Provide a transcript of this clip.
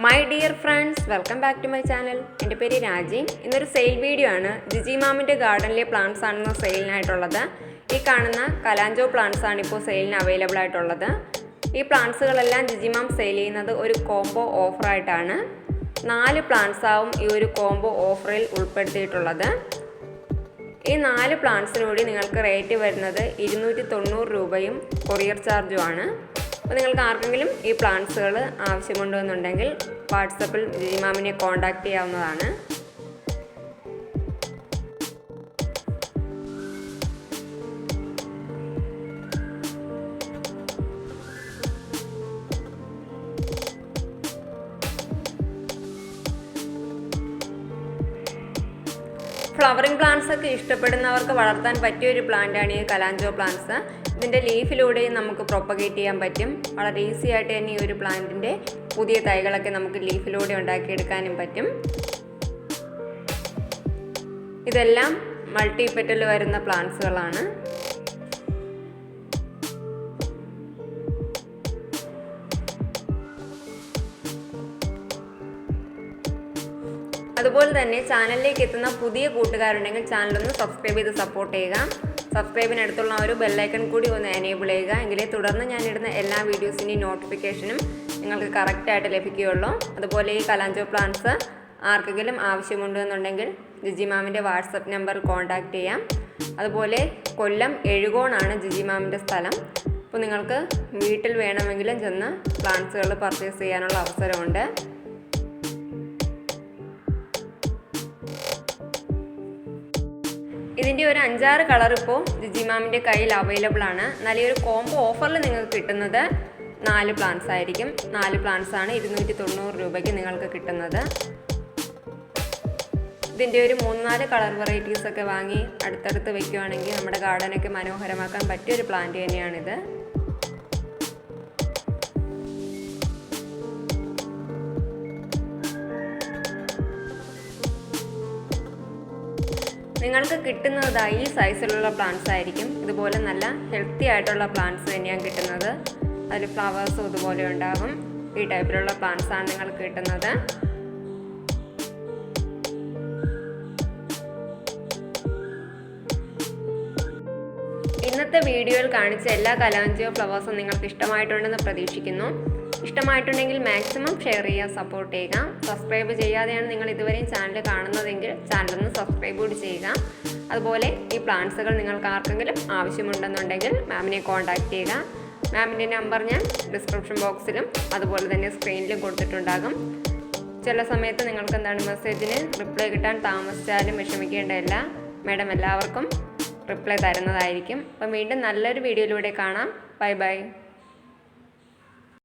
My dear friends, welcome back to my channel. എൻ്റെ പേര് രാജി. ഇന്നൊരു സെയിൽ വീഡിയോ ആണ്. ജിജി മാമിൻ്റെ ഗാർഡനിലെ പ്ലാന്റ്സ് ആണ് സെയിലിനായിട്ടുള്ളത്. ഈ കാണുന്ന കലാഞ്ചോ പ്ലാന്റ്സ് ആണ് ഇപ്പോൾ സെയിലിന് അവൈലബിൾ ആയിട്ടുള്ളത്. ഈ പ്ലാന്റ്സുകളെല്ലാം ജിജി മാം സെയിൽ ചെയ്യുന്നത് ഒരു കോംബോ ഓഫറായിട്ടാണ്. 4 പ്ലാന്റ്സ് ആവും ഈ ഒരു കോംബോ ഓഫറിൽ ഉൾപ്പെടുത്തിയിട്ടുള്ളത്. ഈ 4 പ്ലാന്റ്സിനൂടി നിങ്ങൾക്ക് റേറ്റ് വരുന്നത് 290 രൂപയും കൊറിയർ ചാർജുമാണ്. അപ്പോൾ നിങ്ങൾക്ക് ആർക്കെങ്കിലും ഈ പ്ലാന്റ്സുകൾ ആവശ്യമുണ്ടെന്നുണ്ടെങ്കിൽ വാട്സപ്പിൽ ജിജി മാമിനെ കോൺടാക്റ്റ് ചെയ്യാവുന്നതാണ്. ഫ്ലവറിംഗ് പ്ലാന്റ്സ് ഒക്കെ ഇഷ്ടപ്പെടുന്നവർക്ക് വളർത്താൻ പറ്റിയൊരു പ്ലാന്റാണ് ഈ കലാഞ്ചോ പ്ലാന്റ്സ്. ഇതിൻ്റെ ലീഫിലൂടെയും നമുക്ക് പ്രൊപ്പഗേറ്റ് ചെയ്യാൻ പറ്റും. വളരെ ഈസി ആയിട്ട് തന്നെ ഈ ഒരു പ്ലാന്റിൻ്റെ പുതിയ തൈകളൊക്കെ നമുക്ക് ലീഫിലൂടെ ഉണ്ടാക്കിയെടുക്കാനും പറ്റും. ഇതെല്ലാം മൾട്ടി പെറ്റൽ വരുന്ന പ്ലാന്റ്സുകളാണ്. അതുപോലെ തന്നെ ചാനലിലേക്ക് എത്തുന്ന പുതിയ കൂട്ടുകാരുണ്ടെങ്കിൽ ചാനലൊന്ന് സബ്സ്ക്രൈബ് ചെയ്ത് സപ്പോർട്ട് ചെയ്യുക. സബ്സ്ക്രൈബിനടുത്തുള്ള ഒരു ബെല്ലൈക്കൺ കൂടി ഒന്ന് എനേബിൾ ചെയ്യുക. എങ്കിലേ തുടർന്ന് ഞാനിടുന്ന എല്ലാ വീഡിയോസിൻ്റെയും നോട്ടിഫിക്കേഷനും നിങ്ങൾക്ക് കറക്റ്റായിട്ട് ലഭിക്കുകയുള്ളൂ. അതുപോലെ ഈ കലാഞ്ചോ പ്ലാന്റ്സ് ആർക്കെങ്കിലും ആവശ്യമുണ്ടെന്നുണ്ടെങ്കിൽ ജിജി മാമിൻ്റെ വാട്സപ്പ് നമ്പർ കോൺടാക്റ്റ് ചെയ്യാം. അതുപോലെ കൊല്ലം എഴുകോണാണ് ജിജി മാമിൻ്റെ സ്ഥലം. അപ്പോൾ നിങ്ങൾക്ക് വീട്ടിൽ വേണമെങ്കിലും ചെന്ന് പ്ലാന്റ്സുകൾ പർച്ചേസ് ചെയ്യാനുള്ള അവസരമുണ്ട്. ഇതിൻ്റെ ഒരു 5-6 കളർ ഇപ്പോൾ ജിജി മാമിൻ്റെ കയ്യിൽ അവൈലബിൾ ആണ്. നല്ലൊരു കോംബോ ഓഫറിൽ നിങ്ങൾക്ക് കിട്ടുന്നത് 4 പ്ലാന്റ്സ് ആയിരിക്കും. 4 പ്ലാന്റ്സ് ആണ് 290 രൂപയ്ക്ക് നിങ്ങൾക്ക് കിട്ടുന്നത്. ഇതിൻ്റെ ഒരു 3-4 കളർ വെറൈറ്റീസ് ഒക്കെ വാങ്ങി അടുത്തടുത്ത് വെക്കുകയാണെങ്കിൽ നമ്മുടെ ഗാർഡനൊക്കെ മനോഹരമാക്കാൻ പറ്റിയൊരു പ്ലാന്റ് തന്നെയാണിത്. നിങ്ങൾക്ക് കിട്ടുന്നത് ഈ സൈസിലുള്ള പ്ലാന്റ്സ് ആയിരിക്കും. ഇതുപോലെ നല്ല ഹെൽത്തി ആയിട്ടുള്ള പ്ലാന്റ്സ് തന്നെയാണ് കിട്ടുന്നത്. അതിൽ ഫ്ലവേഴ്സും ഇതുപോലെ ഉണ്ടാകും. ഈ ടൈപ്പിലുള്ള പ്ലാന്റ്സ് ആണ് നിങ്ങൾക്ക് കിട്ടുന്നത്. ഇന്നത്തെ വീഡിയോയിൽ കാണിച്ച എല്ലാ കലാഞ്ചിയോ ഫ്ലവേഴ്സും നിങ്ങൾക്ക് ഇഷ്ടമായിട്ടുണ്ടെന്ന് പ്രതീക്ഷിക്കുന്നു. ഇഷ്ടമായിട്ടുണ്ടെങ്കിൽ മാക്സിമം ഷെയർ ചെയ്യുക, സപ്പോർട്ട് ചെയ്യുക. സബ്സ്ക്രൈബ് ചെയ്യാതെയാണ് നിങ്ങൾ ഇതുവരെയും ചാനൽ കാണുന്നതെങ്കിൽ ചാനലൊന്ന് സബ്സ്ക്രൈബ് കൂടി ചെയ്യുക. അതുപോലെ ഈ പ്ലാന്റ്സുകൾ നിങ്ങൾക്ക് ആർക്കെങ്കിലും ആവശ്യമുണ്ടെന്നുണ്ടെങ്കിൽ മാമിനെ കോൺടാക്റ്റ് ചെയ്യുക. മാമിൻ്റെ നമ്പർ ഞാൻ ഡിസ്ക്രിപ്ഷൻ ബോക്സിലും അതുപോലെ തന്നെ സ്ക്രീനിലും കൊടുത്തിട്ടുണ്ടാകും. ചില സമയത്ത് നിങ്ങൾക്ക് മെസ്സേജിന് റിപ്ലൈ കിട്ടാൻ താമസിച്ചാലും വിഷമിക്കേണ്ടതില്ല. മാഡം എല്ലാവർക്കും റിപ്ലൈ തരുന്നതായിരിക്കും. അപ്പം വീണ്ടും നല്ലൊരു വീഡിയോയിലൂടെ കാണാം. Bye bye.